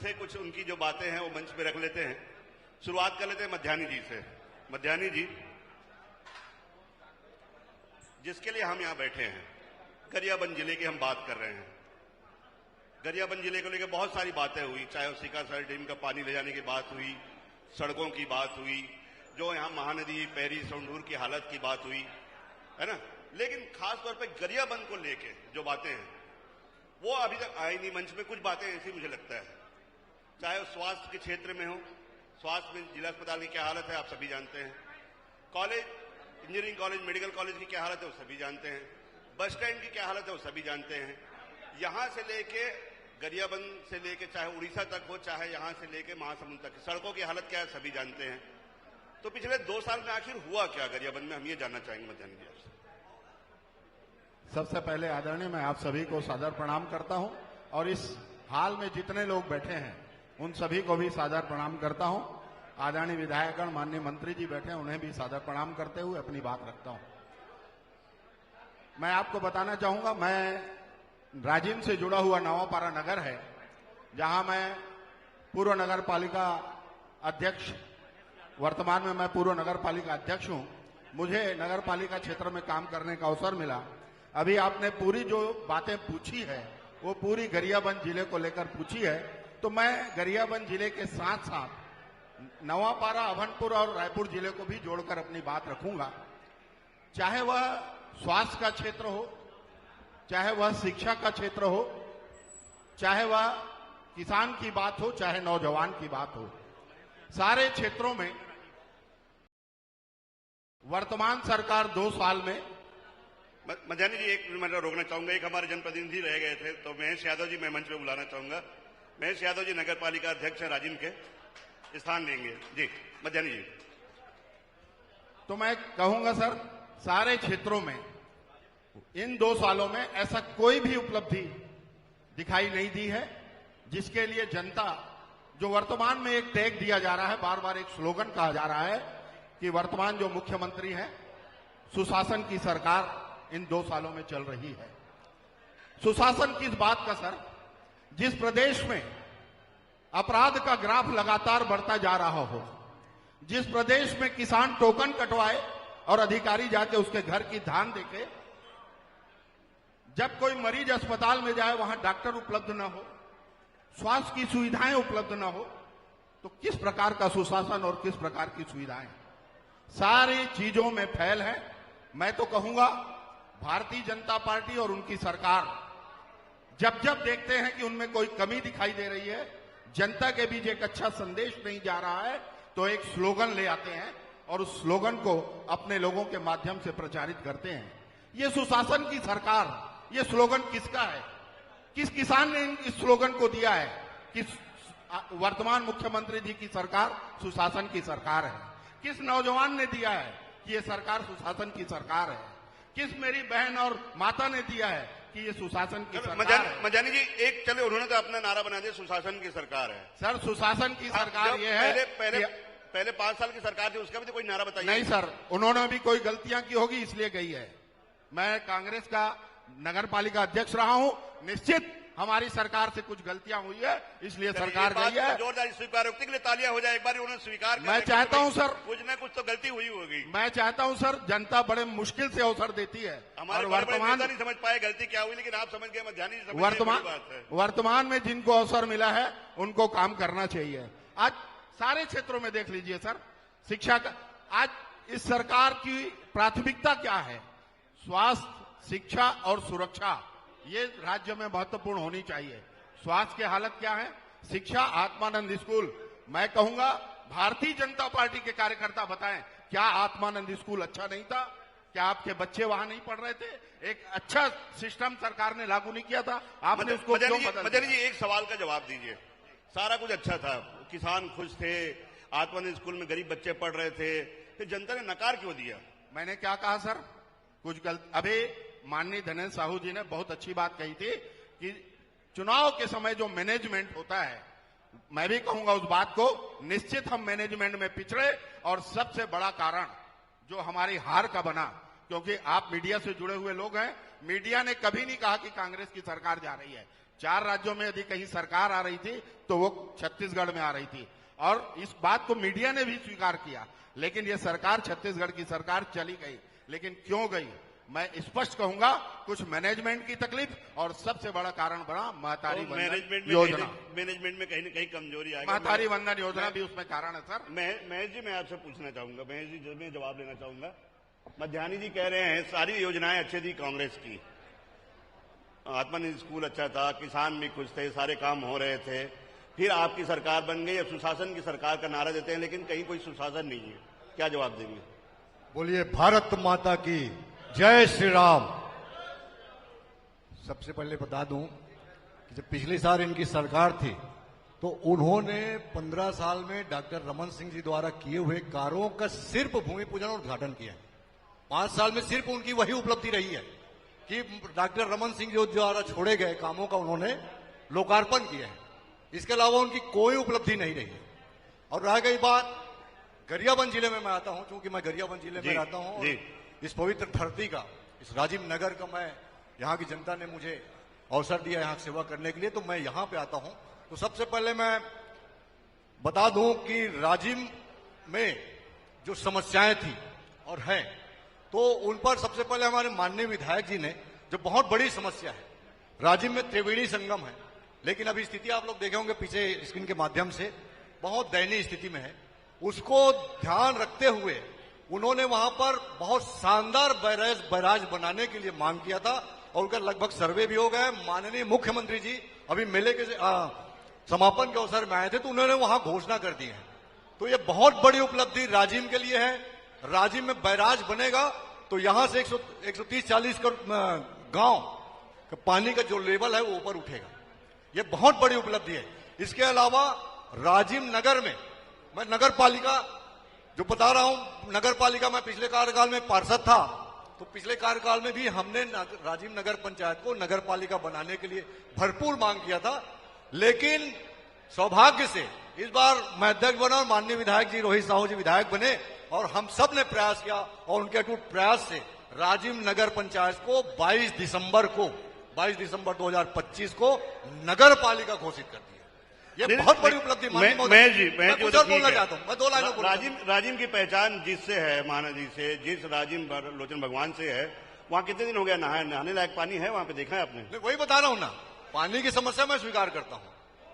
से कुछ उनकी जो बातें हैं वो मंच पे रख लेते हैं। शुरुआत कर लेते हैं मध्यानी जी से। मध्यानी जी, जिसके लिए हम यहां बैठे हैं, गरियाबंद जिले की हम बात कर रहे हैं। गरियाबंद जिले को लेकर बहुत सारी बातें हुई, चाहे सीकासर डैम का पानी ले जाने की बात हुई, सड़कों की बात हुई, जो यहां महानदी पैरी सोंढूर की हालत की बात हुई, है ना। लेकिन खासतौर पर गरियाबंद को लेके जो बातें हैं वो अभी तक आई नहीं मंच में। कुछ बातें ऐसी मुझे लगता है, चाहे वो स्वास्थ्य के क्षेत्र में हो, स्वास्थ्य में जिला अस्पताल की क्या हालत है आप सभी जानते हैं, college, engineering college, medical college की क्या हालत है वो सभी जानते हैं, बस स्टैंड की क्या हालत है वो सभी जानते हैं। यहां से लेके गरियाबंद से लेके चाहे उड़ीसा तक हो, चाहे यहां से लेके महासमुंद तक सड़कों की हालत क्या है सभी जानते हैं। तो पिछले 2 साल में आखिर हुआ क्या गरियाबंद में, हम ये जानना चाहेंगे मध्यानी जी आपसे। सबसे पहले आदरणीय, मैं आप सभी को सादर प्रणाम करता हूं और इस हाल में जितने लोग बैठे हैं उन सभी को भी सादर प्रणाम करता हूं। आदरणीय विधायकगण, माननीय मंत्री जी बैठे हैं, उन्हें भी सादर प्रणाम करते हुए अपनी बात रखता हूं। मैं आपको बताना चाहूंगा, मैं राजिम से जुड़ा हुआ नवापारा नगर है, जहां मैं पूर्व नगर पालिका अध्यक्ष, वर्तमान में मैं पूर्व नगर पालिका अध्यक्ष हूं। मुझे नगर पालिका क्षेत्र में काम करने का अवसर मिला। अभी आपने पूरी जो बातें पूछी है वो पूरी गरियाबंद जिले को लेकर पूछी है, तो मैं गरियाबंद जिले के साथ साथ नवापारा, अभनपुर और रायपुर जिले को भी जोड़कर अपनी बात रखूंगा। चाहे वह स्वास्थ्य का क्षेत्र हो, चाहे वह शिक्षा का क्षेत्र हो, चाहे वह किसान की बात हो, चाहे नौजवान की बात हो, सारे क्षेत्रों में वर्तमान सरकार 2 साल में। मध्यानी जी एक मिनट रोकना चाहूंगा, एक हमारे जनप्रतिनिधि रह गए थे, तो महेश यादव जी मैं मंच पे बुलाना चाहूंगा। महेश यादव जी नगर पालिका अध्यक्ष है राजिम के, स्थान लेंगे जी। मध्यानी जी, तो मैं कहूंगा सर, सारे क्षेत्रों में इन 2 सालों में ऐसा कोई भी उपलब्धि दिखाई नहीं दी है जिसके लिए जनता, जो वर्तमान में एक टैग दिया जा रहा है, बार बार एक स्लोगन कहा जा रहा है कि वर्तमान जो मुख्यमंत्री हैं, सुशासन की सरकार इन 2 सालों में चल रही है। सुशासन किस बात का सर? जिस प्रदेश में अपराध का ग्राफ लगातार बढ़ता जा रहा हो, जिस प्रदेश में किसान टोकन कटवाए और अधिकारी जाके उसके घर की धान देखे, जब कोई मरीज अस्पताल में जाए वहां डॉक्टर उपलब्ध न हो, स्वास्थ्य की सुविधाएं उपलब्ध न हो, तो किस प्रकार का सुशासन और किस प्रकार की सुविधाएं? सारी चीजों में फैल है। मैं तो कहूंगा भारतीय जनता पार्टी और उनकी सरकार जब जब देखते हैं कि उनमें कोई कमी दिखाई दे रही है, जनता के बीच एक अच्छा संदेश नहीं जा रहा है, तो एक स्लोगन ले आते हैं और उस स्लोगन को अपने लोगों के माध्यम से प्रचारित करते हैं। ये सुशासन की सरकार, ये स्लोगन किसका है? किस किसान ने इस स्लोगन को दिया है? किस वर्तमान मुख्यमंत्री जी की सरकार सुशासन की सरकार है। किस नौजवान ने दिया है कि ये सरकार सुशासन की सरकार है? किस मेरी बहन और माता ने दिया है कि ये सुशासन की सरकार है? मजानी जी एक चले, उन्होंने तो अपना नारा बना दिया सुशासन की सरकार है। सर, सुशासन की सरकार ये है। पहले 5 साल की सरकार थी, उसका भी तो कोई नारा बताइए। नहीं सर, उन्होंने भी कोई गलतियां की होगी इसलिए गई है। मैं कांग्रेस का नगर पालिका अध्यक्ष रहा हूं, निश्चित हमारी सरकार से कुछ गलतियां हुई है इसलिए सरकार गई है। जोरदार स्वीकारोक्ति के लिए तालियां हो जाए एक बार, उन्होंने स्वीकार किया। मैं चाहता हूं सर, कुछ न कुछ तो गलती हुई होगी। मैं चाहता हूं सर, जनता बड़े मुश्किल से अवसर देती है। हमारे वर्तमान नहीं समझ पाए गलती क्या हुई, लेकिन आप समझ गए। मध्यानी जी वर्तमान में जिनको अवसर मिला है उनको काम करना चाहिए। आज सारे क्षेत्रों में देख लीजिए सर, शिक्षा का, आज इस सरकार की प्राथमिकता क्या है? स्वास्थ्य, शिक्षा और सुरक्षा, ये राज्य में महत्वपूर्ण होनी चाहिए। स्वास्थ्य की हालत क्या है? शिक्षा, आत्मानंद स्कूल, मैं कहूंगा भारतीय जनता पार्टी के कार्यकर्ता बताएं, क्या आत्मानंद स्कूल अच्छा नहीं था? क्या आपके बच्चे वहां नहीं पढ़ रहे थे? एक अच्छा सिस्टम सरकार ने लागू नहीं किया था, आपने उसको क्यों बदल दिया? मदनी जी एक सवाल का जवाब दीजिए। सारा कुछ अच्छा था, किसान खुश थे, आत्मानंद स्कूल में गरीब बच्चे पढ़ रहे थे, फिर जनता ने नकार क्यों दिया? मैंने क्या कहा सर? कुछ गलत। अभी माननीय धनेन्द्र साहू जी ने बहुत अच्छी बात कही थी कि चुनाव के समय जो मैनेजमेंट होता है, मैं भी कहूंगा उस बात को, निश्चित हम मैनेजमेंट में पिछड़े, और सबसे बड़ा कारण जो हमारी हार का बना, क्योंकि आप मीडिया से जुड़े हुए लोग हैं, मीडिया ने कभी नहीं कहा कि कांग्रेस की सरकार जा रही है। 4 राज्यों में यदि कहीं सरकार आ रही थी तो वो छत्तीसगढ़ में आ रही थी, और इस बात को मीडिया ने भी स्वीकार किया। लेकिन ये सरकार, छत्तीसगढ़ की सरकार चली गई। लेकिन क्यों गई, मैं स्पष्ट कहूंगा, कुछ मैनेजमेंट की तकलीफ, और सबसे बड़ा कारण बड़ा महतारी वंदन योजना। मैनेजमेंट में कहीं न कहीं कमजोरी आएगी। महतारी वंदन योजना भी उसमें कारण है सर। महेश जी, मैं आपसे पूछना चाहूंगा, महेश जी मैं जवाब लेना चाहूंगा। मध्यानी जी कह रहे हैं सारी योजनाएं अच्छी थी कांग्रेस की, आत्मनिर्भर स्कूल अच्छा था, किसान भी खुश थे, सारे काम हो रहे थे, फिर आपकी सरकार बन गई, अब सुशासन की सरकार का नारा देते हैं, लेकिन कहीं कोई सुशासन नहीं है। क्या जवाब देंगे? बोलिए भारत माता की जय श्री राम। सबसे पहले बता दूं कि जब पिछले साल इनकी सरकार थी तो उन्होंने 15 साल में डॉक्टर रमन सिंह जी द्वारा किए हुए कार्यों का सिर्फ भूमि पूजन और उद्घाटन किया है। 5 साल में सिर्फ उनकी वही उपलब्धि रही है कि डॉक्टर रमन सिंह जी द्वारा छोड़े गए कामों का उन्होंने लोकार्पण किया है। इसके अलावा उनकी कोई उपलब्धि नहीं रही है। और रह गई बात, गरियाबंद जिले में मैं आता हूं, क्योंकि मैं गरियाबंद जिले में रहता हूं, इस पवित्र धरती का, इस राजीव नगर का, मैं यहाँ की जनता ने मुझे अवसर दिया यहाँ सेवा करने के लिए, तो मैं यहाँ पे आता हूं। तो सबसे पहले मैं बता दूं कि राजीव में जो समस्याएं थी और हैं, तो उन पर सबसे पहले हमारे माननीय विधायक जी ने, जो बहुत बड़ी समस्या है, राजीव में त्रिवेणी संगम है, लेकिन अभी स्थिति आप लोग देखे होंगे पीछे स्क्रीन के माध्यम से, बहुत दयनीय स्थिति में है। उसको ध्यान रखते हुए उन्होंने वहां पर बहुत शानदार बैराज बनाने के लिए मांग किया था, और उनका लगभग सर्वे भी हो गया। माननीय मुख्यमंत्री जी अभी मेले के समापन के अवसर में आए थे, तो उन्होंने वहां घोषणा कर दी है। तो ये बहुत बड़ी उपलब्धि राजीव के लिए है। राजीव में बैराज बनेगा तो यहां से 130-140 गांव का पानी का जो लेवल है वो ऊपर उठेगा। ये बहुत बड़ी उपलब्धि है। इसके अलावा राजीव नगर में, मैं नगर पालिका जो बता रहा हूं, नगर पालिका में पिछले कार्यकाल में पार्षद था, तो पिछले कार्यकाल में भी हमने राजीव नगर पंचायत को नगर पालिका बनाने के लिए भरपूर मांग किया था। लेकिन सौभाग्य से इस बार मैं अध्यक्ष बना और माननीय विधायक जी रोहित साहू जी विधायक बने, और हम सब ने प्रयास किया, और उनके अटूट प्रयास से राजीव नगर पंचायत को 22 दिसंबर 2025 को नगर पालिका घोषित कर दिया। ये बहुत बड़ी उपलब्धि। मैं बोलना चाहता हूं, मैं 2 लाइनों बोलूंगा। राजीव की पहचान जिससे है, महाराज जी से, जिस राजीव लोचन भगवान से है, वहां कितने दिन हो गया नहाने लायक पानी है वहां पे, देखा है आपने? वही बता रहा हूं ना, पानी की समस्या मैं स्वीकार करता हूं,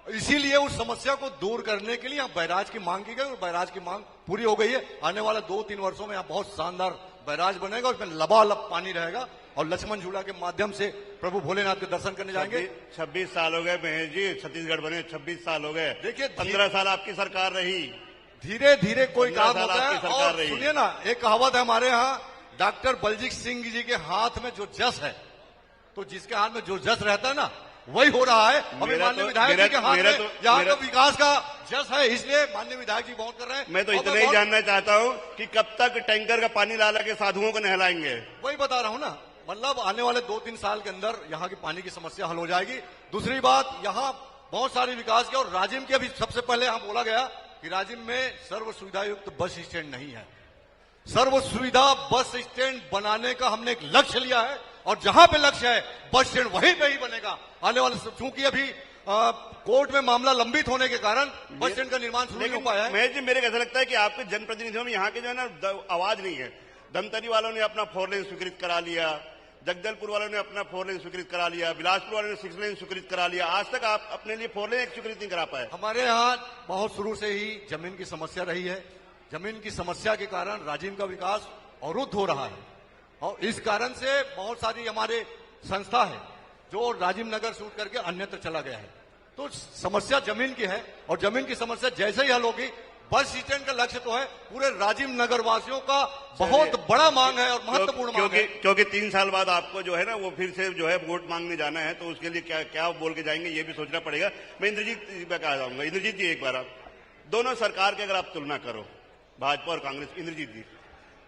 इसीलिए उस समस्या को दूर करने के लिए यहाँ बैराज की मांग की गई, और बैराज की मांग पूरी हो गई है। आने वाले 2-3 वर्षों में यहाँ बहुत शानदार बैराज बनेगा, उसमें लबालब पानी रहेगा, और लक्ष्मण झूला के माध्यम से प्रभु भोलेनाथ के दर्शन करने जाएंगे। 26 साल हो गए महेश जी, छत्तीसगढ़ बने 26 साल हो गए। देखिए 15 साल आपकी सरकार रही, धीरे धीरे कोई काम होता है। और सुनिए ना, एक कहावत है हमारे यहाँ, डॉक्टर बलजीत सिंह जी के हाथ में जो जस है, तो जिसके हाथ में जो जस रहता है ना, वही हो रहा है। अभी माननीय विधायक जी के हाथ में यहाँ का विकास का जस है, इसलिए माननीय विधायक जी बहुत कर रहे हैं। मैं तो इतना ही जानना चाहता हूँ कि कब तक टैंकर का पानी ला के साधुओं को नहलाएंगे? वही बता रहा हूँ ना, मतलब आने वाले 2-3 साल के अंदर यहाँ की पानी की समस्या हल हो जाएगी। दूसरी बात, यहाँ बहुत सारे विकास किया, और राजीव के अभी सबसे पहले यहाँ बोला गया कि राजीव में सर्व सुविधा युक्त बस स्टैंड नहीं है। सर्व सुविधा बस स्टैंड बनाने का हमने एक लक्ष्य लिया है, और जहां पे लक्ष्य है बस स्टैंड वहीं पे ही बनेगा आने वाले। चूंकि अभी कोर्ट में मामला लंबित होने के कारण बस स्टैंड का निर्माण शुरू नहीं हो पाया है। महेश जी, मेरे कैसा लगता है कि आपके जनप्रतिनिधियों में यहाँ के जो है ना आवाज नहीं है। धमतरी वालों ने अपना 4 लेन स्वीकृत करा लिया, जगदलपुर वालों ने अपना 4 लेन स्वीकृत करा लिया, बिलासपुर वालों ने 6 लेन स्वीकृत करा लिया। आज तक आप अपने लिए 4 लेन एक स्वीकृत नहीं करा पाए। हमारे यहाँ बहुत शुरू से ही जमीन की समस्या रही है। जमीन की समस्या के कारण राजीव का विकास अवरुद्ध हो रहा है, और इस कारण से बहुत सारी हमारे संस्था है जो राजीव नगर छूट करके अन्यत्र चला गया है। तो समस्या जमीन की है, और जमीन की समस्या जैसे ही हल होगी, बस स्टैंड का लक्ष्य तो है, पूरे राजीव नगर वासियों का बहुत बड़ा मांग है और महत्वपूर्ण मांग है। क्योंकि 3 साल बाद आपको जो है ना वो फिर से जो है वोट मांगने जाना है, तो उसके लिए क्या क्या बोल के जाएंगे ये भी सोचना पड़ेगा। मैं इंद्रजीत मैं कहा जाऊंगा, इंद्रजीत जी एक बार आप दोनों सरकार की अगर आप तुलना करो, भाजपा और कांग्रेस, इंद्रजीत जी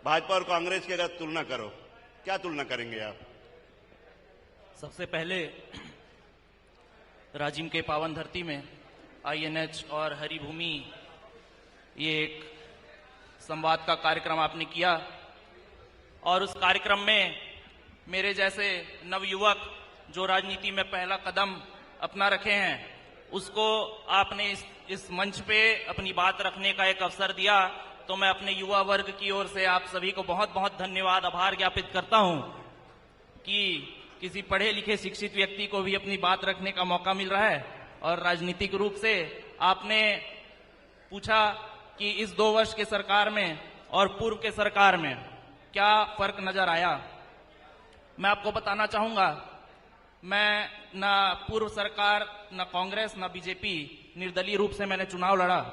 भाजपा और कांग्रेस की अगर तुलना करो, क्या तुलना करेंगे आप? सबसे पहले राजीव के पावन धरती में INH और हरी भूमि, ये एक संवाद का कार्यक्रम आपने किया, और उस कार्यक्रम में मेरे जैसे नवयुवक जो राजनीति में पहला कदम अपना रखे हैं, उसको आपने इस मंच पे अपनी बात रखने का एक अवसर दिया, तो मैं अपने युवा वर्ग की ओर से आप सभी को बहुत बहुत धन्यवाद, आभार ज्ञापित करता हूं कि किसी पढ़े लिखे शिक्षित व्यक्ति को भी अपनी बात रखने का मौका मिल रहा है। और राजनीतिक रूप से आपने पूछा कि इस 2 वर्ष के सरकार में और पूर्व के सरकार में क्या फर्क नजर आया। मैं आपको बताना चाहूंगा, मैं ना पूर्व सरकार, ना कांग्रेस, ना बीजेपी, निर्दलीय रूप से मैंने चुनाव लड़ा।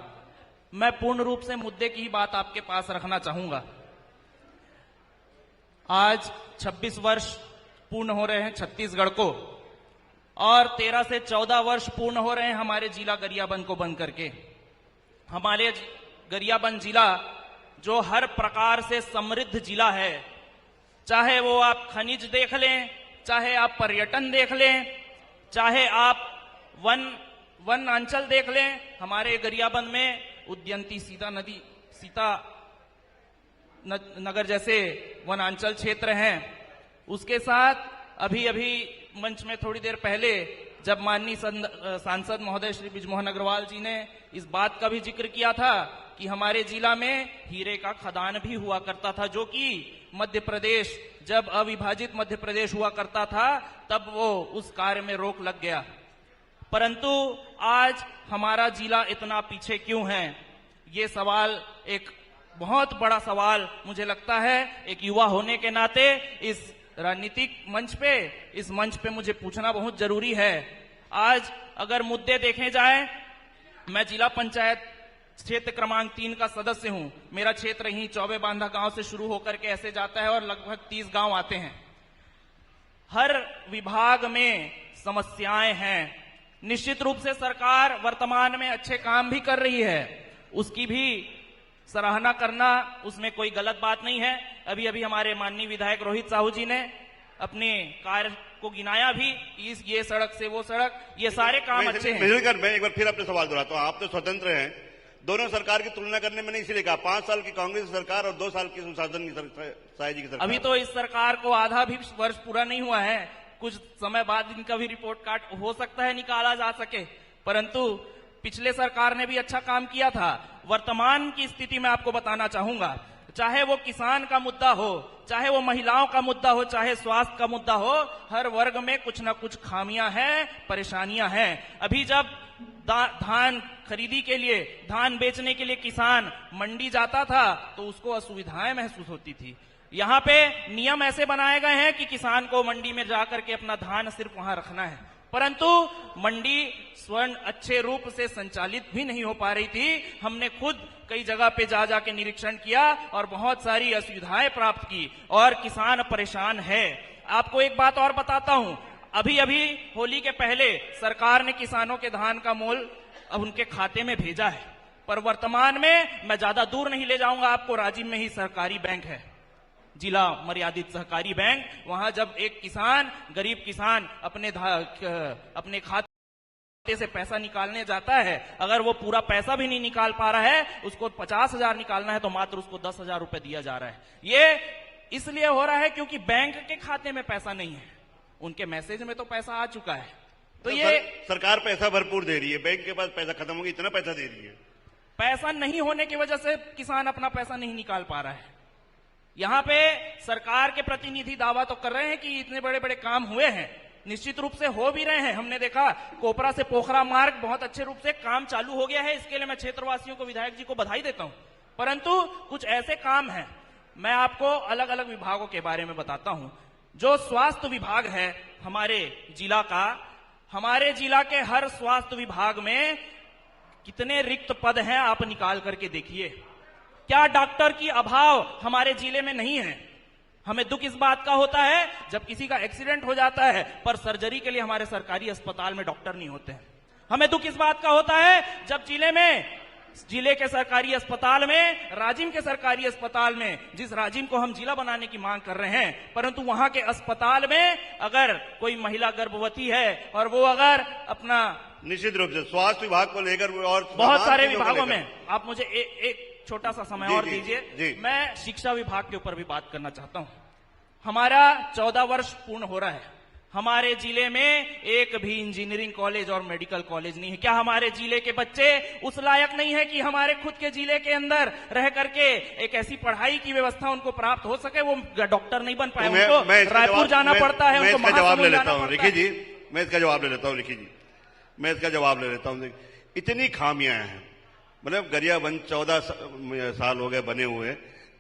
मैं पूर्ण रूप से मुद्दे की ही बात आपके पास रखना चाहूंगा। आज 26 वर्ष पूर्ण हो रहे हैं छत्तीसगढ़ को, और 13 से 14 वर्ष पूर्ण हो रहे हैं हमारे जिला गरियाबंद को बंद करके। हमारे गरियाबंद जिला जो हर प्रकार से समृद्ध जिला है, चाहे वो आप खनिज देख लें, चाहे आप पर्यटन देख लें, चाहे आप वन अंचल देख लें, हमारे गरियाबंद में उद्यंती सीता नगर जैसे वनांचल क्षेत्र हैं। उसके साथ अभी मंच में थोड़ी देर पहले जब माननीय सांसद महोदय श्री बृजमोहन अग्रवाल जी ने इस बात का भी जिक्र किया था कि हमारे जिला में हीरे का खदान भी हुआ करता था, जो कि मध्य प्रदेश, जब अविभाजित मध्य प्रदेश हुआ करता था तब वो उस कार्य में रोक लग गया। परंतु आज हमारा जिला इतना पीछे क्यों है, ये सवाल, एक बहुत बड़ा सवाल मुझे लगता है एक युवा होने के नाते इस राजनीतिक मंच पे मुझे पूछना बहुत जरूरी है। आज अगर मुद्दे देखे जाए, मैं जिला पंचायत क्षेत्र क्रमांक 3 का सदस्य हूं। मेरा क्षेत्र ही चौबे बांधा गांव से शुरू होकर के ऐसे जाता है और लगभग 30 गांव आते हैं। हर विभाग में समस्याएं हैं। निश्चित रूप से सरकार वर्तमान में अच्छे काम भी कर रही है, उसकी भी सराहना करना, उसमें कोई गलत बात नहीं है। अभी हमारे माननीय विधायक रोहित साहू जी ने अपने कार्य को गिनाया भी, ये सड़क से वो सड़क, ये सारे काम अच्छे हैं। मैं एक बार फिर अपने सवाल दोहराता हूं, आप तो स्वतंत्र हैं, दोनों सरकार की तुलना करने में नहीं इसलिए कहा, 5 साल की कांग्रेस सरकार और 2 साल की सुशासन की साय जी की सरकार। अभी तो इस सरकार को आधा भी वर्ष पूरा नहीं हुआ है, कुछ समय बाद इनका भी रिपोर्ट कार्ड हो सकता है निकाला जा सके, परंतु पिछले सरकार ने भी अच्छा काम किया था। वर्तमान की स्थिति में आपको बताना चाहूंगा, चाहे वो किसान का मुद्दा हो, चाहे वो महिलाओं का मुद्दा हो, चाहे स्वास्थ्य का मुद्दा हो, हर वर्ग में कुछ ना कुछ खामियां हैं, परेशानियां हैं। अभी जब धान खरीदी के लिए, धान बेचने के लिए किसान मंडी जाता था तो उसको असुविधाएं महसूस होती थी। यहाँ पे नियम ऐसे बनाए गए हैं कि किसान को मंडी में जाकर के अपना धान सिर्फ वहां रखना है, परंतु मंडी स्वर्ण अच्छे रूप से संचालित भी नहीं हो पा रही थी। हमने खुद कई जगह पे जाके निरीक्षण किया और बहुत सारी असुविधाएं प्राप्त की और किसान परेशान है। आपको एक बात और बताता हूं, अभी होली के पहले सरकार ने किसानों के धान का मोल अब उनके खाते में भेजा है, पर वर्तमान में मैं ज्यादा दूर नहीं ले जाऊंगा आपको, राजिम में ही सहकारी बैंक है, जिला मर्यादित सहकारी बैंक। वहां जब एक किसान, गरीब किसान अपने खाते से पैसा निकालने जाता है, अगर वो पूरा पैसा भी नहीं निकाल पा रहा है, उसको 50,000 निकालना है तो मात्र उसको 10,000 रुपए दिया जा रहा है। ये इसलिए हो रहा है क्योंकि बैंक के खाते में पैसा नहीं है, उनके मैसेज में तो पैसा आ चुका है। तो ये सरकार पैसा भरपूर दे रही है, बैंक के पास पैसा खत्म हो गया, इतना पैसा दे रही है। पैसा नहीं होने की वजह से किसान अपना पैसा नहीं निकाल पा रहा है। यहाँ पे सरकार के प्रतिनिधि दावा तो कर रहे हैं कि इतने बड़े बड़े काम हुए हैं, निश्चित रूप से हो भी रहे हैं। हमने देखा कोपरा से पोखरा मार्ग बहुत अच्छे रूप से काम चालू हो गया है, इसके लिए मैं क्षेत्रवासियों को, विधायक जी को बधाई देता हूं। परंतु कुछ ऐसे काम हैं, मैं आपको अलग अलग विभागों के बारे में बताता हूं। जो स्वास्थ्य विभाग है हमारे जिला का, हमारे जिला के हर स्वास्थ्य विभाग में कितने रिक्त पद हैं आप निकाल करके देखिए। क्या डॉक्टर की अभाव हमारे जिले में नहीं है? हमें दुख इस बात का होता है जब किसी का एक्सीडेंट हो जाता है पर सर्जरी के लिए हमारे सरकारी अस्पताल में डॉक्टर नहीं होते हैं। हमें दुख इस बात का होता है जब जिले के सरकारी अस्पताल में, राजिम के सरकारी अस्पताल में, जिस राजिम को हम जिला बनाने की मांग कर रहे हैं, परंतु वहां के अस्पताल में अगर कोई महिला गर्भवती है और वो अगर अपना, निश्चित रूप से स्वास्थ्य विभाग को लेकर और बहुत सारे विभागों में, आप मुझे एक छोटा सा समय और दीजिए, मैं शिक्षा विभाग के ऊपर भी बात करना चाहता हूं। हमारा 14 वर्ष पूर्ण हो रहा है, हमारे जिले में एक भी इंजीनियरिंग कॉलेज और मेडिकल कॉलेज नहीं है। क्या हमारे जिले के बच्चे उस लायक नहीं है कि हमारे खुद के जिले के अंदर रह करके एक ऐसी पढ़ाई की व्यवस्था उनको प्राप्त हो सके? वो डॉक्टर नहीं बन पाए, उनको रायपुर जाना पड़ता है, उनको जवाब ले लेता हूँ रिकी जी, मैं इसका जवाब ले लेता हूँ रिकी जी, मैं इसका जवाब ले लेता हूँ। इतनी खामियां हैं, मतलब गरियाबंद 14 साल हो गए बने हुए,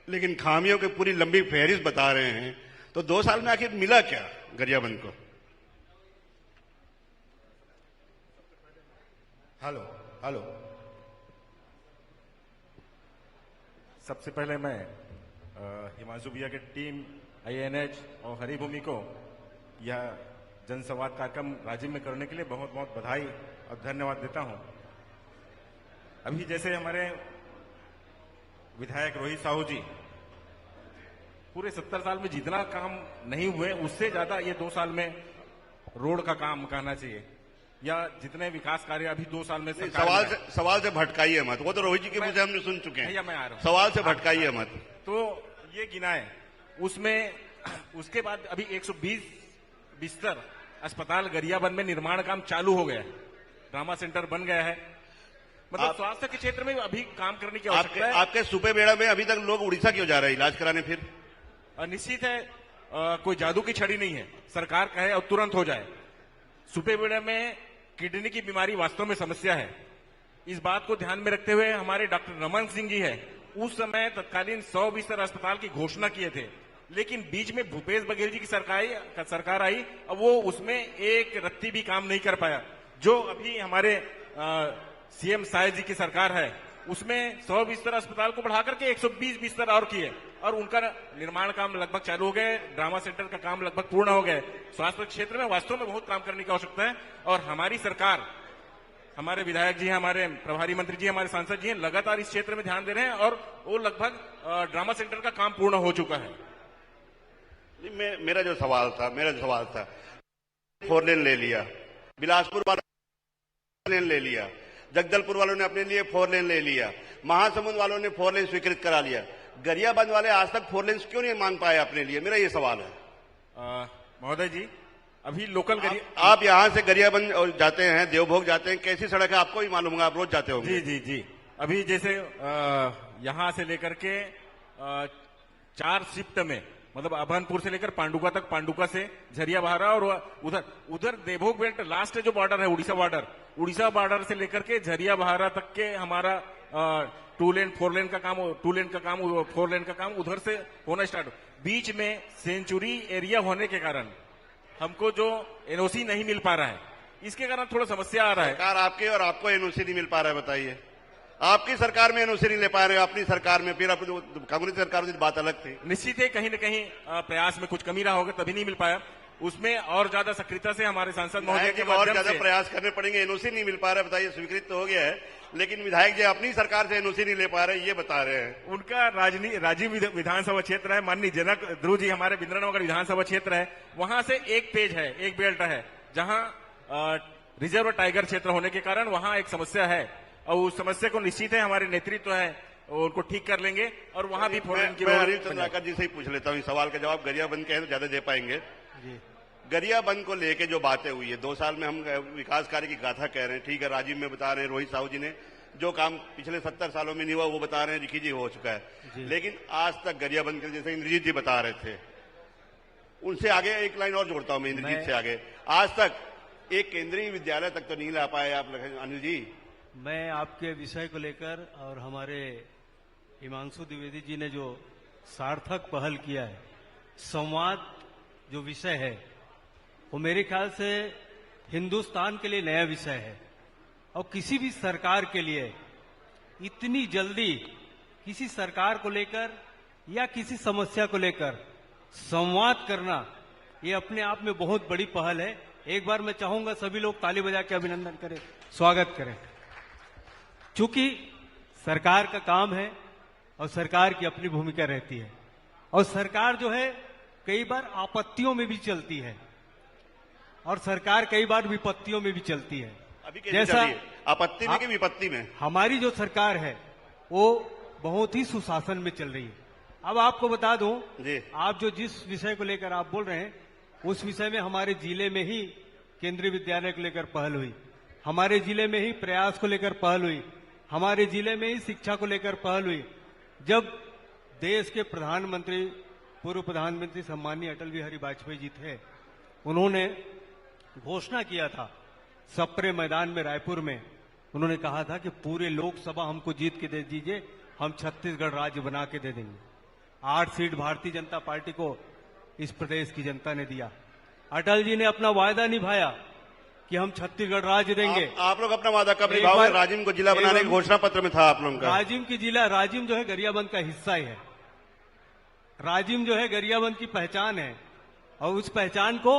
लेकिन खामियों की पूरी लंबी फहरिस्त बता रहे हैं। तो 2 साल में आखिर मिला क्या गरियाबंद को? हेलो हेलो, सबसे पहले मैं हिमांशु भैया के टीम IANH और हरिभूमि को यह जनसंवाद कार्यक्रम राज्य में करने के लिए बहुत बहुत बधाई और धन्यवाद देता हूं। अभी जैसे हमारे विधायक रोहित साहू जी पूरे 70 साल में जितना काम नहीं हुए उससे ज्यादा ये 2 साल में रोड का काम कहना चाहिए, या जितने विकास कार्य अभी 2 साल में सवाल से भटकाइए मत। वो तो रोहित जी के मुझे हमने सुन चुके हैं, मैं आ रहा हूं। सवाल से भटकाइए मत। तो ये गिनाए, उसमें उसके बाद अभी 120 बिस्तर अस्पताल गरियाबंद में निर्माण काम चालू हो गया है, ट्रामा सेंटर बन गया है। मतलब स्वास्थ्य के क्षेत्र में अभी काम करने की आवश्यकता है। आपके सुपे बेड़ा में अभी तक लोग उड़ीसा क्यों जा रहे हैं इलाज कराने? फिर निश्चित है कोई जादू की छड़ी नहीं है, सरकार कहे और तुरंत हो जाए। सुपे बेड़ा में किडनी की बीमारी वास्तव में समस्या है। इस बात को ध्यान में रखते हुए हमारे डॉक्टर रमन सिंह जी है, उस समय तत्कालीन 100 बिस्तर अस्पताल की घोषणा किए थे, लेकिन बीच में भूपेश बघेल जी की सरकार आई, अब वो उसमें एक रत्ती भी काम नहीं कर पाया। जो अभी हमारे CM साय जी की सरकार है, उसमें 100 बिस्तर अस्पताल को बढ़ाकर के 120 बिस्तर और किए, और उनका निर्माण काम लगभग चालू हो गए, ड्रामा सेंटर का काम लगभग पूर्ण हो गए। स्वास्थ्य क्षेत्र में वास्तव में बहुत काम करने की आवश्यकता है, और हमारी सरकार, हमारे विधायक जी हैं, हमारे प्रभारी मंत्री जी, हमारे सांसद जी हैं, लगातार इस क्षेत्र में ध्यान दे रहे हैं, और वो लगभग ड्रामा सेंटर का काम पूर्ण हो चुका है। मेरा जो सवाल था 4 लेन ले लिया, बिलासपुर वालों ने ले लिया, जगदलपुर वालों ने अपने लिए 4 लेन ले लिया, महासमुंद वालों ने 4 लेन स्वीकृत करा लिया, गरियाबंद वाले आज तक 4 लेन क्यों नहीं मांग पाए अपने लिए? मेरा ये सवाल है। महोदय जी, अभी लोकल आप यहां से गरियाबंद जाते हैं, देवभोग जाते हैं, कैसी सड़क है आपको भी मालूम होगा, आप रोज जाते होंगे। जी। अभी जैसे यहां से लेकर के 4 शिफ्ट में, मतलब अभनपुर से लेकर पांडुका तक, पांडुका से झरिया बहारा, और उधर देवभोग बेल्ट लास्ट जो बॉर्डर है उड़ीसा बॉर्डर से लेकर के झरिया बहारा तक के हमारा 2 लेन 4 लेन का काम, 2 लेन का काम, 4 लेन का काम उधर से होना स्टार्ट। बीच में सेंचुरी एरिया होने के कारण हमको जो NOC नहीं मिल पा रहा है, इसके कारण थोड़ा समस्या आ रहा है। सरकार आपके और आपको NOC नहीं मिल पा रहा है, बताइए। आपकी सरकार में NOC नहीं ले पा रहे हो, अपनी सरकार में, फिर अपनी कांग्रेस सरकार की बात अलग थी। निश्चित है कहीं न कहीं प्रयास में कुछ कमी रहा होगा, तभी नहीं मिल पाया। उसमें और ज्यादा सक्रियता से हमारे सांसद महोदय के और ज्यादा प्रयास करने पड़ेंगे। NOC नहीं मिल पा रहा है, बताइए। स्वीकृत तो हो गया है, लेकिन विधायक जी अपनी सरकार से NOC नहीं ले पा रहे, ये बता रहे हैं। उनका राजीव विधानसभा क्षेत्र है, माननीय जनक ध्रुव जी हमारे बिंद्रानगर विधानसभा क्षेत्र है, वहां से एक पेज है, एक बेल्ट है, जहां रिजर्व टाइगर क्षेत्र होने के कारण वहां एक समस्या है, और उस समस्या को निश्चित है हमारे नेतृत्व है उनको ठीक कर लेंगे, और वहां भी अनिल चंद्राकर जी से ही पूछ लेता हूँ सवाल का जवाब। गरियाबंद के ज्यादा दे पाएंगे। गरियाबंद को लेके जो बातें हुई है, 2 साल में हम विकास कार्य की गाथा कह रहे हैं, ठीक है, राजीव में बता रहे हैं, रोहित साहू जी ने जो काम पिछले 70 सालों में नहीं हुआ वो बता रहे हैं, रिकी जी हो चुका है, लेकिन आज तक गरियाबंद के, जैसे इंद्रजीत जी बता रहे थे, उनसे आगे एक लाइन और जोड़ता हूं मैं, इंद्रजीत से आगे, आज तक एक केंद्रीय विद्यालय तक तो नहीं ला पाए आप अनिल जी। मैं आपके विषय को लेकर, और हमारे हिमांशु द्विवेदी जी ने जो सार्थक पहल किया है, संवाद जो विषय है वो मेरे ख्याल से हिंदुस्तान के लिए नया विषय है, और किसी भी सरकार के लिए इतनी जल्दी किसी सरकार को लेकर या किसी समस्या को लेकर संवाद करना, ये अपने आप में बहुत बड़ी पहल है। एक बार मैं चाहूंगा सभी लोग ताली बजा के अभिनंदन करें, स्वागत करें। चूंकि सरकार का काम है और सरकार की अपनी भूमिका रहती है, और सरकार जो है कई बार आपत्तियों में भी चलती है, और सरकार कई बार विपत्तियों में भी चलती है। अभी जैसा आपत्ति में कि विपत्ति में हमारी जो सरकार है वो बहुत ही सुशासन में चल रही है। अब आपको बता दूं, आप जो जिस विषय को लेकर आप बोल रहे हैं, उस विषय में हमारे जिले में ही केंद्रीय विद्यालय को लेकर पहल हुई, हमारे जिले में ही प्रयास को लेकर पहल हुई, हमारे जिले में ही शिक्षा को लेकर पहल हुई। जब देश के प्रधानमंत्री, पूर्व प्रधानमंत्री सम्माननीय अटल बिहारी वाजपेयी जी थे, उन्होंने घोषणा किया था सप्रे मैदान में रायपुर में, उन्होंने कहा था कि पूरे लोकसभा हमको जीत के दे दीजिए, हम छत्तीसगढ़ राज्य बना के दे देंगे। 8 सीट भारतीय जनता पार्टी को इस प्रदेश की जनता ने दिया। अटल जी ने अपना वायदा निभाया कि हम छत्तीसगढ़ राज्य देंगे। आप लोग अपना वादा कब निभाओगे? राजिम को जिला बनाने के घोषणा पत्र में था आप लोगों का। राजिम जो है गरियाबंद का हिस्सा ही है। राजिम जो है गरियाबंद की पहचान है, और उस पहचान को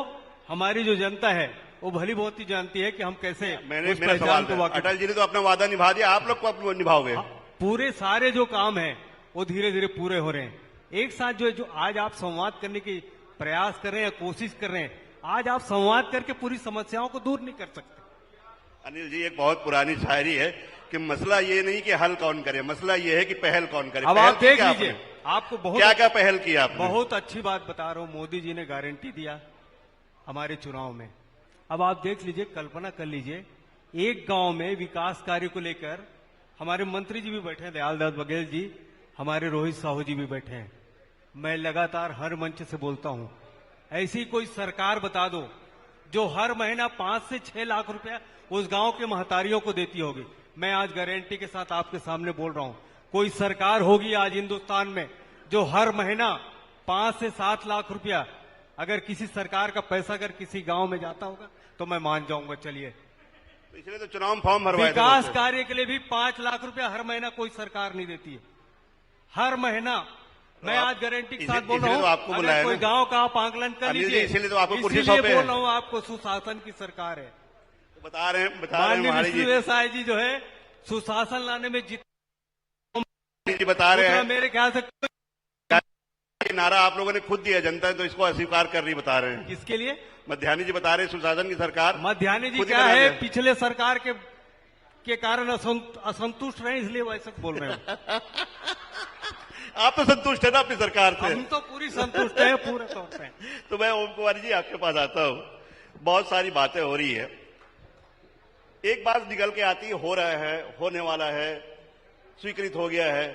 हमारी जो जनता है वो भली बहुत ही जानती है कि हम कैसे उस पहचान को। अटल जी ने तो अपना वादा निभा दिया, आप लोग को निभाओगे? पूरे सारे जो काम है वो धीरे धीरे पूरे हो रहे हैं। एक साथ जो आज आप संवाद करने की प्रयास कर रहे हैं, कोशिश कर रहे हैं, आज आप संवाद करके पूरी समस्याओं को दूर नहीं कर सकते। अनिल जी, एक बहुत पुरानी शायरी है कि मसला ये नहीं कि हल कौन करे, मसला ये है कि पहल कौन करे। अब आप देख लीजिए, आपको बहुत क्या पहल की आपने? बहुत अच्छी बात बता रहा हूं, मोदी जी ने गारंटी दिया हमारे चुनाव में। अब आप देख लीजिए, कल्पना कर लीजिए, एक गांव में विकास कार्य को लेकर हमारे मंत्री जी भी बैठे हैं, दयालदास बघेल जी, हमारे रोहित साहू जी भी बैठे हैं। मैं लगातार हर मंच से बोलता हूं, ऐसी कोई सरकार बता दो जो हर महीना 5 से 6 लाख रुपया उस गांव के महतारियों को देती होगी। मैं आज गारंटी के साथ आपके सामने बोल रहा हूं, कोई सरकार होगी आज हिंदुस्तान में जो हर महीना 5 से 7 लाख रुपया, अगर किसी सरकार का पैसा अगर किसी गांव में जाता होगा तो मैं मान जाऊंगा। चलिए, इसलिए तो चुनाव फॉर्म भरवाए, विकास कार्य के लिए भी 5 लाख रुपया हर महीना कोई सरकार नहीं देती है, हर महीना। मैं आज गारंटी के साथ बोल रहा हूँ, तो आपको अगर कोई गांव का आप आंकलन कर लीजिए, इसीलिए तो आपको कुर्सी बोल रहा हूँ, आपको सुशासन की सरकार है। बता रहे हैं विष्णु साय जी जो है सुशासन लाने में जितने बता रहे हैं, मेरे ख्याल से नारा आप लोगों ने खुद दिया, जनता तो इसको अस्वीकार कर रही बता रहे हैं। किसके लिए? मध्यानी जी बता रहे हैं सुशासन की सरकार। मध्यानी जी क्या है, पिछले सरकार के कारण असंतुष्ट रहे, इसलिए वैसे बोल रहे हो। आप तो संतुष्ट है ना अपनी सरकार से? हम तो पूरी संतुष्ट है, पूरे तौर पे। तो मैं ओम कुमार जी आपके पास आता हूं। बहुत सारी बातें हो रही है, एक बात निकल के आती है, हो रहा है, होने वाला है, स्वीकृत हो गया है।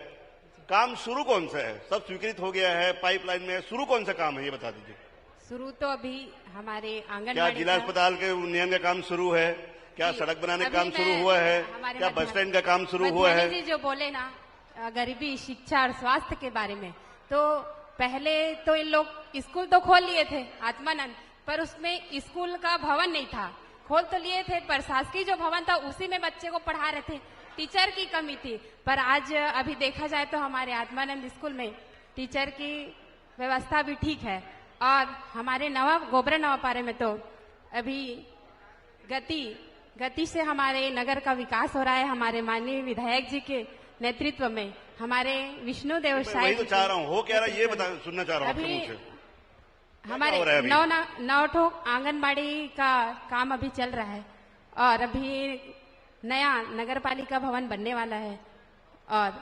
काम शुरू कौन सा है? सब स्वीकृत हो गया है, पाइपलाइन में है, शुरू कौन सा काम है ये बता दीजिए। शुरू तो अभी हमारे आंगनबाड़ी, क्या जिला अस्पताल के उन्नयन का काम शुरू है? क्या सड़क बनाने का काम शुरू हुआ है? क्या बस स्टैंड का काम शुरू हुआ है? जी जो बोले ना गरीबी, शिक्षा और स्वास्थ्य के बारे में, तो पहले तो इन लोग स्कूल तो खोल लिए थे आत्मानंद, पर उसमें स्कूल का भवन नहीं था। खोल तो लिए थे, पर शासकीय जो भवन था उसी में बच्चे को पढ़ा रहे थे, टीचर की कमी थी। पर आज अभी देखा जाए तो हमारे आत्मानंद स्कूल में टीचर की व्यवस्था भी ठीक है, और हमारे गोबरा नवापारे में तो अभी गति से हमारे नगर का विकास हो रहा है। हमारे माननीय विधायक जी के नेतृत्व में, हमारे विष्णु देव साय तो चाह रहा हूँ, हो क्या रहा है ये बता, सुनना चाह रहा हूँ। अभी हमारे 9 आंगनबाड़ी का काम अभी चल रहा है, और अभी नया नगर पालिका भवन बनने वाला है। और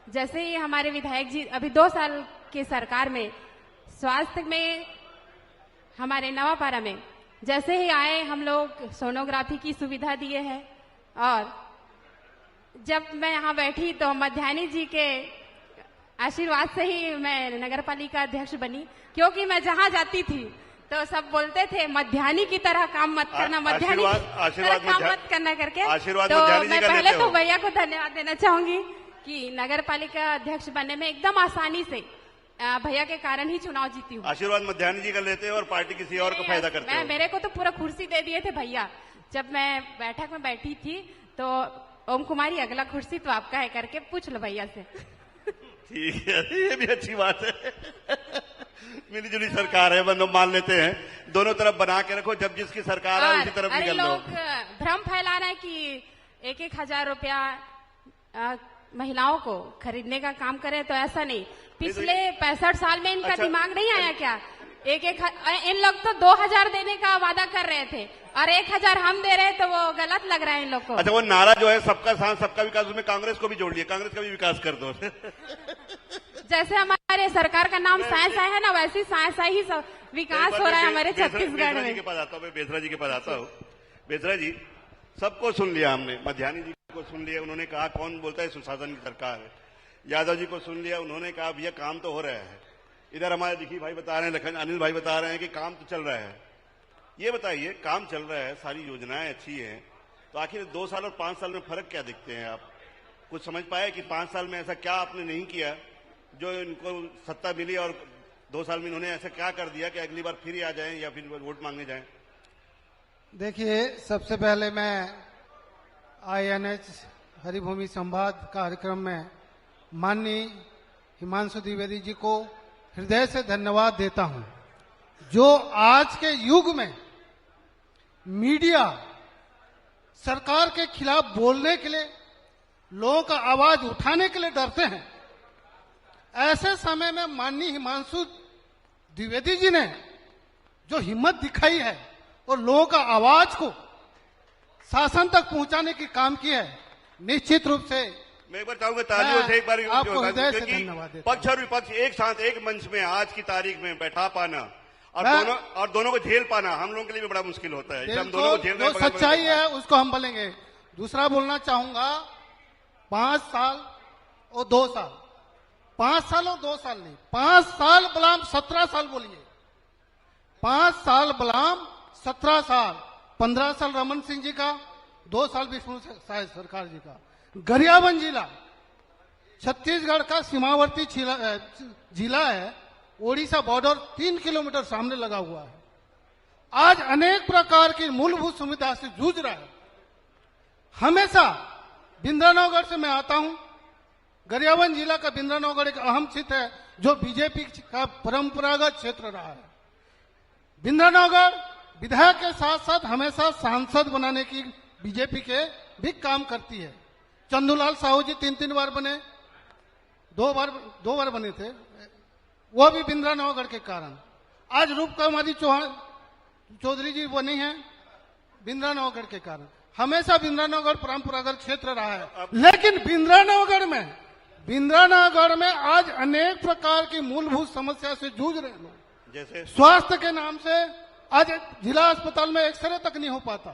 जैसे ही हमारे विधायक जी अभी 2 साल की सरकार में स्वास्थ्य में हमारे नवापारा में जैसे ही आए, हम लोग सोनोग्राफी की सुविधा दिए हैं। और जब मैं यहाँ बैठी तो मध्यानी जी के आशीर्वाद से ही मैं नगर पालिका अध्यक्ष बनी, क्योंकि मैं जहाँ जाती थी तो सब बोलते थे मध्यानी की तरह काम मत करना, मध्यानी की तरह काम मत करना करके। तो मैं पहले तो भैया को धन्यवाद देना चाहूंगी कि नगर पालिका अध्यक्ष बनने में एकदम आसानी से भैया के कारण ही चुनाव जीती हूँ। आशीर्वाद मध्यानी जी का लेते हैं और पार्टी किसी और को फायदा करते हैं। मेरे को तो पूरा कुर्सी दे दिए थे भैया, जब मैं बैठक में बैठी थी तो ओम कुमारी अगला कुर्सी तो आपका है करके पूछ लो भैया से। ठीक है, ये भी अच्छी बात है। मिली जुली सरकार है, बंदो मान लेते हैं, दोनों तरफ बना के रखो, जब जिसकी सरकार है उसी तरफ निकल लो। लोग भ्रम फैला रहे हैं कि 1,000 रुपया महिलाओं को खरीदने का काम करे, तो ऐसा नहीं। पिछले 65 साल में इनका दिमाग नहीं आया क्या? इन लोग तो 2,000 देने का वादा कर रहे थे और 1,000 हम दे रहे, तो वो गलत लग रहा है इन लोग को। अच्छा, वो नारा जो है सबका साथ सबका विकास, उसमें कांग्रेस को भी जोड़ लिया, कांग्रेस का भी विकास कर दो। जैसे हमारे सरकार का नाम साय साय है ना, वैसे साय साय ही विकास हो रहा है हमारे छत्तीसगढ़ बेसरा जी में। के पास आता हूँ, मैं बेसरा जी के पास आता हूँ। बेसरा जी, सबको सुन लिया हमने, मध्यानी जी को सुन लिया, उन्होंने कहा कौन बोलता है सुशासन की सरकार है। यादव जी को सुन लिया, उन्होंने कहा भैया काम तो हो रहा है। इधर हमारे दिखी भाई बता रहे हैं, लखन अनिल भाई बता रहे हैं कि काम तो चल रहा है। ये बताइए, काम चल रहा है, सारी योजनाएं अच्छी हैं, तो आखिर 2 साल और 5 साल में फर्क क्या दिखते हैं? आप कुछ समझ पाए कि 5 साल में ऐसा क्या आपने नहीं किया जो इनको सत्ता मिली, और 2 साल में इन्होंने ऐसा क्या कर दिया कि अगली बार फिर ही आ जाएं या फिर वोट मांगने जाएं? देखिए, सबसे पहले मैं INH हरिभूमि संवाद कार्यक्रम में माननीय हिमांशु द्विवेदी जी को हृदय से धन्यवाद देता हूं, जो आज के युग में मीडिया सरकार के खिलाफ बोलने के लिए, लोगों का आवाज उठाने के लिए डरते हैं। ऐसे समय में माननीय हिमांशु द्विवेदी जी ने जो हिम्मत दिखाई है और लोगों का आवाज को शासन तक पहुंचाने की काम की है, निश्चित रूप से मैं एक बार चाहूंगा तालियों से एक बार आपको हृदय से धन्यवाद देता हूं। पक्ष और विपक्ष एक साथ एक मंच में आज की तारीख में बैठा पाना और दोनों को झेल पाना हम लोगों के लिए भी बड़ा मुश्किल होता है। हम दोनों को झेल रहे हैं, जो सच्चाई है उसको हम बोलेंगे। दूसरा बोलना चाहूंगा, 5 साल और 2 साल, 5 साल और 2 साल नहीं, 5 साल बलाम 17 साल बोलिए, 5 साल बलाम 17 साल, 15 साल रमन सिंह जी का, 2 साल विष्णु साय सरकार जी का। गरियाबंद जिला छत्तीसगढ़ का सीमावर्ती जिला है, ओडिशा बॉर्डर 3 किलोमीटर सामने लगा हुआ है। आज अनेक प्रकार की मूलभूत सुविधा से जूझ रहा है। हमेशा बिंद्रानवगढ़ से मैं आता हूं। गरियाबंद जिला का बिंद्रानवगढ़ एक अहम क्षेत्र है जो बीजेपी का परंपरागत क्षेत्र रहा है। बिंद्रानवगढ़ विधायक के साथ साथ हमेशा सांसद बनाने की बीजेपी के भी काम करती है। चंदूलाल साहू जी 3 बार बने, 2 बार बने थे, वो भी बिंद्रानवगढ़ के कारण। आज रूपकुमारी चौधरी जी बनी हैं बिंद्रानवगढ़ के कारण। हमेशा बिंद्रानवगढ़ परंपरागत क्षेत्र रहा है, लेकिन बिंद्रानवगढ़ में आज अनेक प्रकार की मूलभूत समस्या से जूझ रहे लोग। जैसे स्वास्थ्य के नाम से आज जिला अस्पताल में एक्सरे तक नहीं हो पाता,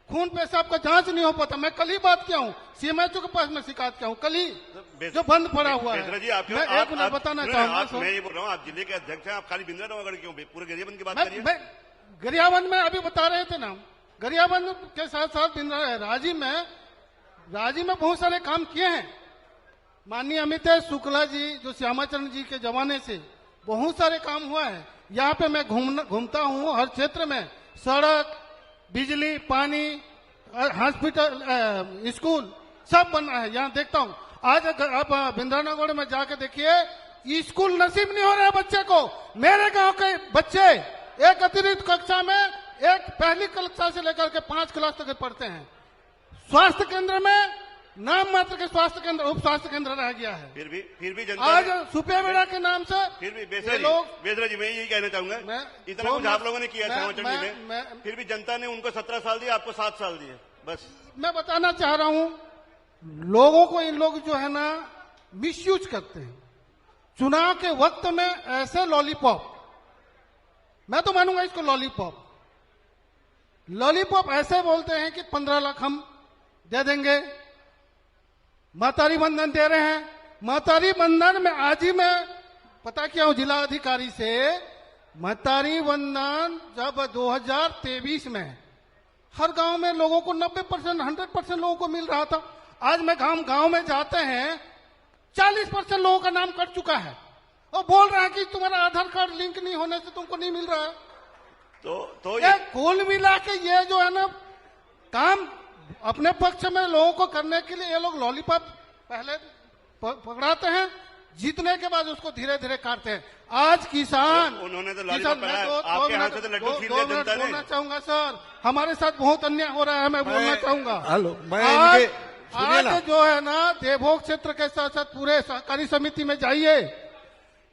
खून पेशाब का जांच नहीं हो पाता। मैं कल ही बात किया हूँ, CMHO के पास मैं शिकायत किया हूँ, कल ही जो बंद पड़ा हुआ है। जी, मैं एक मिनट बताना चाहूंगा। मैं ये बोल रहा हूँ, आप जिले के अध्यक्ष हैं, आप खाली बिंद्रानवगढ़ क्यों, पूरे गरियाबंद की बात करिए। गरियाबंद में अभी बता रहे थे ना, गरियाबंद के साथ साथ राजी में बहुत सारे काम किए हैं। माननीय अमित शुक्ला जी, जो श्यामाचरण जी के जमाने से बहुत सारे काम हुआ है। यहाँ पे मैं घूमता हूँ, हर क्षेत्र में सड़क, बिजली, पानी, हॉस्पिटल, स्कूल सब बना है। यहाँ देखता हूँ, आज आप बिंद्रानवगढ़ में जाके देखिए, स्कूल नसीब नहीं हो रहा है बच्चे को। मेरे गांव के बच्चे एक अतिरिक्त कक्षा में, एक पहली कक्षा से लेकर के 5 क्लास तक पढ़ते हैं। स्वास्थ्य केंद्र में नाम मात्र के स्वास्थ्य केंद्र, उप स्वास्थ्य केंद्र रह गया है। फिर भी जनता आज सुपेबेड़ा के नाम से फिर भी बेसरा जी मैं यही कहना चाहूंगा, इतना कुछ आप लोगों ने किया श्यामाचरण जी ने, फिर भी जनता ने उनको 17 साल दिए, आपको 7 साल दिए। बस मैं बताना चाह रहा हूं, लोगों को इन लोग जो है ना मिसयूज करते हैं। चुनाव के वक्त में ऐसे लॉलीपॉप, मैं तो मानूंगा इसको लॉलीपॉप ऐसे बोलते हैं कि 15 लाख हम दे देंगे, महतारी बंधन दे रहे हैं। महतारी बंधन में आज ही मैं पता किया हूं जिला अधिकारी से, महतारी बंधन जब 2023 में हर गांव में लोगों को 90%, 100% लोगों को मिल रहा था। आज मैं गांव में जाते हैं, 40% लोगों का नाम कट चुका है और बोल रहा है कि तुम्हारा आधार कार्ड लिंक नहीं होने से तुमको नहीं मिल रहा है। तो ये कुल मिला के ये जो है ना काम अपने पक्ष में लोगों को करने के लिए ये लोग लॉलीपॉप पहले पकड़ाते हैं, जीतने के बाद उसको धीरे धीरे काटते हैं। आज किसान, उन्होंने तो लॉलीपॉप पकड़ाया, आपके हाथ से तो लड्डू छीन लिया जनता ने। बोलना चाहूंगा सर, हमारे साथ बहुत अन्याय हो रहा है, मैं बोलना चाहूंगा। आज जो है ना देवभोग क्षेत्र के साथ साथ पूरे सहकारी समिति में जाइए,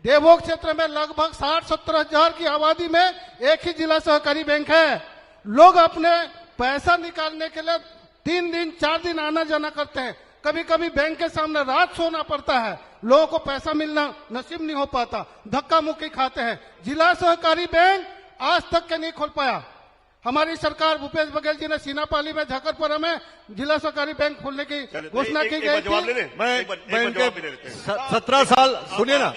देवभोग क्षेत्र में लगभग 60-70 हजार की आबादी में एक ही जिला सहकारी बैंक है। लोग अपने पैसा निकालने के लिए 3 दिन 4 दिन आना जाना करते हैं। कभी कभी बैंक के सामने रात सोना पड़ता है, लोगों को पैसा मिलना नसीब नहीं हो पाता, धक्का मुक्की खाते हैं। जिला सहकारी बैंक आज तक के नहीं खोल पाया। हमारी सरकार भूपेश बघेल जी ने सीनापाली में झाकरपुरा में जिला सहकारी बैंक खोलने की घोषणा की गई थी। मैं 17 साल सुनिए ना,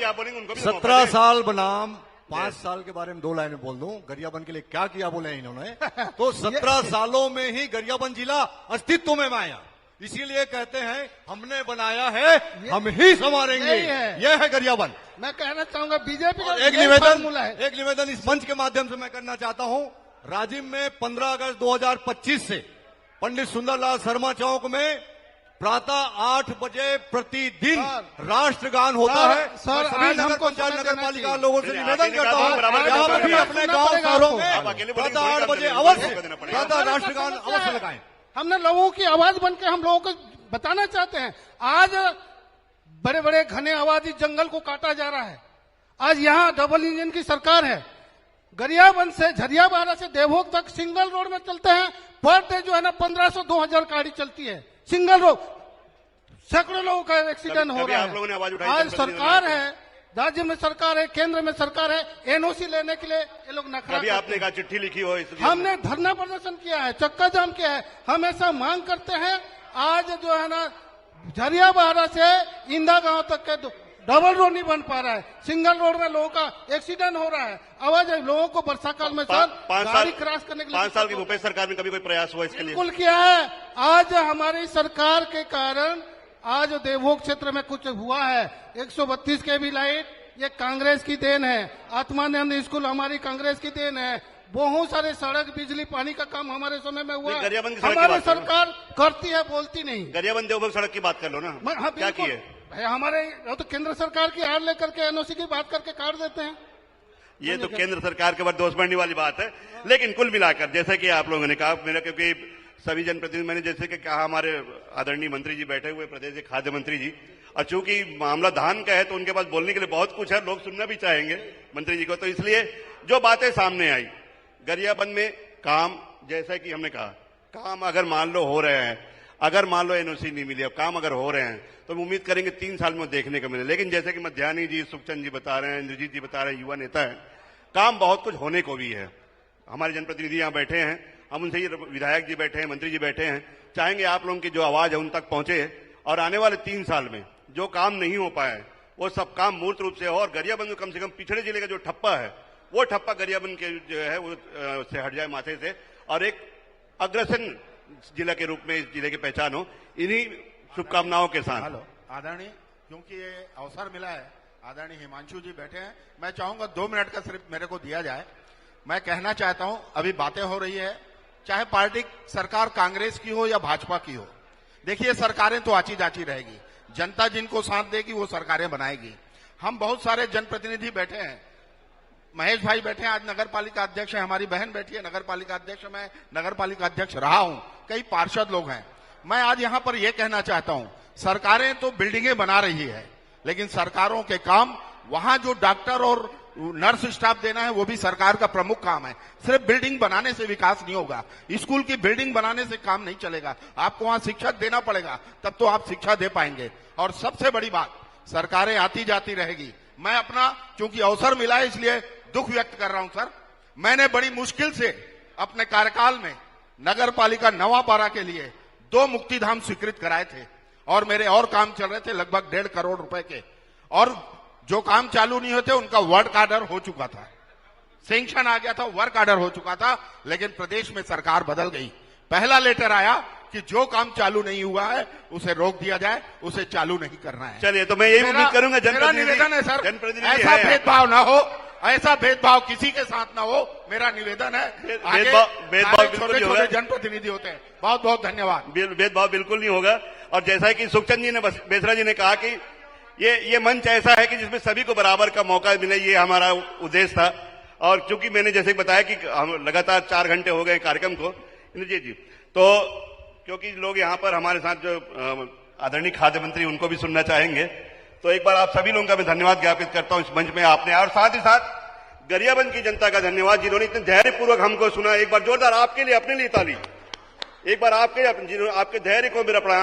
17 साल बनाम 5 साल के बारे में 2 लाइनें बोल दूं। गरियाबंद के लिए क्या किया बोले इन्होंने, तो 17 सालों में ही गरियाबंद जिला अस्तित्व में आया। इसीलिए कहते हैं हमने बनाया है, हम ही संवारेंगे। यह है गरियाबंद। मैं कहना चाहूंगा बीजेपी का एक निवेदन इस मंच के माध्यम से मैं करना चाहता हूं। राजिम में 15 अगस्त 2025 से पंडित सुंदरलाल शर्मा चौक में प्रातः 8 बजे प्रतिदिन राष्ट्रगान होता है। सर, सभी नगर पंचायत नगर पालिका लोगों से निवेदन करता हूं, आप भी अपने गांव शहरों में प्रातः 8 बजे अवश्य प्रातः राष्ट्रगान अवश्य लगाएं। हमने लोगों की आवाज बन के हम लोगों को बताना चाहते हैं। आज बड़े बड़े घने आबादी जंगल को काटा जा रहा है। आज यहाँ डबल इंजन की सरकार है। गरियाबंद से झरियाबाड़ा से देवभोग तक सिंगल रोड में चलते हैं। पर डे जो है ना 1500-2000 गाड़ी चलती है सिंगल रोड। सैकड़ों लोगों का एक्सीडेंट हो रहा है। आज सरकार है, राज्य में सरकार है, केंद्र में सरकार है, एनओसी लेने के लिए ये लोग नखरा। अभी आपने कहा चिट्ठी लिखी हो, हमने धरना प्रदर्शन किया है, चक्का जाम किया है। हम ऐसा मांग करते हैं। आज जो है ना झरियाबाड़ा से इंदा गांव तक के डबल रोड नहीं बन पा रहा है। सिंगल रोड में लोगों का एक्सीडेंट हो रहा है। आवाज लोगों को वर्षा काल में गाड़ी क्रॉस करने के लिए 5 साल की भूपेश सरकार में कभी कोई प्रयास हुआ इसके लिए? बिल्कुल किया है। आज हमारी सरकार के कारण आज देवभोग क्षेत्र में कुछ हुआ है। 132 केवी लाइट ये कांग्रेस की देन है। आत्मानंद स्कूल हमारी कांग्रेस की देन है। बहुत सारे सड़क, बिजली, पानी का काम हमारे समय में हुआ। हमारी सरकार करती है, बोलती नहीं। गरियाबंद देवभोग सड़क की बात कर लो ना, क्या की है? हमारे तो केंद्र सरकार की हार लेकर के एनओसी की बात करके काट देते हैं। ये तो केंद्र सरकार के बाद दोष बढ़ने वाली बात है। लेकिन कुल मिलाकर जैसे कि आप लोगों ने कहा, मेरा क्योंकि सभी जनप्रतिनिधि, मैंने जैसे कि कहा हमारे आदरणीय मंत्री जी बैठे हुए प्रदेश के खाद्य मंत्री जी, और चूंकि मामला धान का है तो उनके पास बोलने के लिए बहुत कुछ है, लोग सुनना भी चाहेंगे मंत्री जी को। तो इसलिए जो बातें सामने आई गरियाबंद में काम, जैसा कि हमने कहा, काम अगर मान लो हो रहे हैं, अगर मान लो एनओसी नहीं मिली, अब काम अगर हो रहे हैं तो हम उम्मीद करेंगे 3 साल में देखने को मिले। लेकिन जैसे कि मध्यानी जी, सुखचंद जी बता रहे हैं, इंद्रजीत जी बता रहे हैं, युवा नेता है, काम बहुत कुछ होने को भी है। हमारे जनप्रतिनिधि यहाँ बैठे हैं, हम उनसे, विधायक जी बैठे हैं, मंत्री जी बैठे हैं, चाहेंगे आप लोगों की जो आवाज है उन तक पहुंचे और आने वाले 3 साल में जो काम नहीं हो पाए वो सब काम मूर्त रूप से हो। और गरियाबंद में कम से कम पिछड़े जिले का जो ठप्पा है वो ठप्पा गरियाबंद के जो है वो से हट जाए माथे से, और एक अग्रसर जिला के रूप में इस जिले की पहचान हो। इन्हीं शुभकामनाओं के साथ। हेलो आदरणीय, क्योंकि ये अवसर मिला है, आदरणीय हिमांशु जी बैठे हैं, मैं चाहूंगा 2 मिनट का सिर्फ मेरे को दिया जाए। मैं कहना चाहता हूं, अभी बातें हो रही है, चाहे पार्टी सरकार कांग्रेस की हो या भाजपा की हो, देखिए सरकारें तो आची जाची रहेगी, जनता जिनको साथ देगी वो सरकारें बनाएगी। हम बहुत सारे जनप्रतिनिधि बैठे हैं, महेश भाई बैठे हैं, आज नगर पालिका अध्यक्ष है, हमारी बहन बैठी है नगर पालिका अध्यक्ष, मैं नगर पालिका अध्यक्ष रहा हूं, कई पार्षद लोग हैं। मैं आज यहां पर यह कहना चाहता हूं, सरकारें तो बिल्डिंगें बना रही है, लेकिन सरकारों के काम, वहां जो डॉक्टर और नर्स स्टाफ देना है वो भी सरकार का प्रमुख काम है। सिर्फ बिल्डिंग बनाने से विकास नहीं होगा, स्कूल की बिल्डिंग बनाने से काम नहीं चलेगा, आपको वहां शिक्षक देना पड़ेगा, तब तो आप शिक्षा दे पाएंगे। और सबसे बड़ी बात, सरकारें आती जाती रहेगी। मैं अपना चूंकि अवसर मिला है इसलिए दुख व्यक्त कर रहा हूं सर। मैंने बड़ी मुश्किल से अपने कार्यकाल में नगर पालिका नवापारा के लिए 2 मुक्तिधाम स्वीकृत कराए थे, और मेरे और काम चल रहे थे लगभग 1.5 करोड़ रुपए के, और जो काम चालू नहीं होते उनका वर्क ऑर्डर हो चुका था, सैंक्शन आ गया था, वर्क ऑर्डर हो चुका था। लेकिन प्रदेश में सरकार बदल गई, पहला लेटर आया कि जो काम चालू नहीं हुआ है उसे रोक दिया जाए, उसे चालू नहीं करना है। चलिए, तो मैं यही उम्मीद करूंगा मेरा निवेदन है सर, ऐसा भेदभाव ना हो, ऐसा भेदभाव किसी के साथ ना हो, मेरा निवेदन है। भेदभाव छोटे जनप्रतिनिधि होते हैं। बहुत बहुत धन्यवाद। भेदभाव बिल्कुल नहीं होगा। और जैसा कि सुखचंद जी ने, बेसरा जी ने कहा कि ये मंच ऐसा है कि जिसमें सभी को बराबर का मौका मिले, ये हमारा उद्देश्य था। और चूंकि मैंने जैसे बताया कि हम लगातार 4 घंटे हो गए कार्यक्रम को, इंद्रजीत जी, तो क्योंकि लोग यहाँ पर हमारे साथ जो आदरणीय खाद्य मंत्री उनको भी सुनना चाहेंगे, तो एक बार आप सभी लोगों का मैं धन्यवाद ज्ञापित करता हूं इस मंच में आपने, और साथ ही साथ गरियाबंद की जनता का धन्यवाद जिन्होंने इतने धैर्यपूर्वक हमको सुना। एक बार जोरदार आपके लिए, अपने लिए ताली, एक बार आपके धैर्य को मेरा प्रणाम।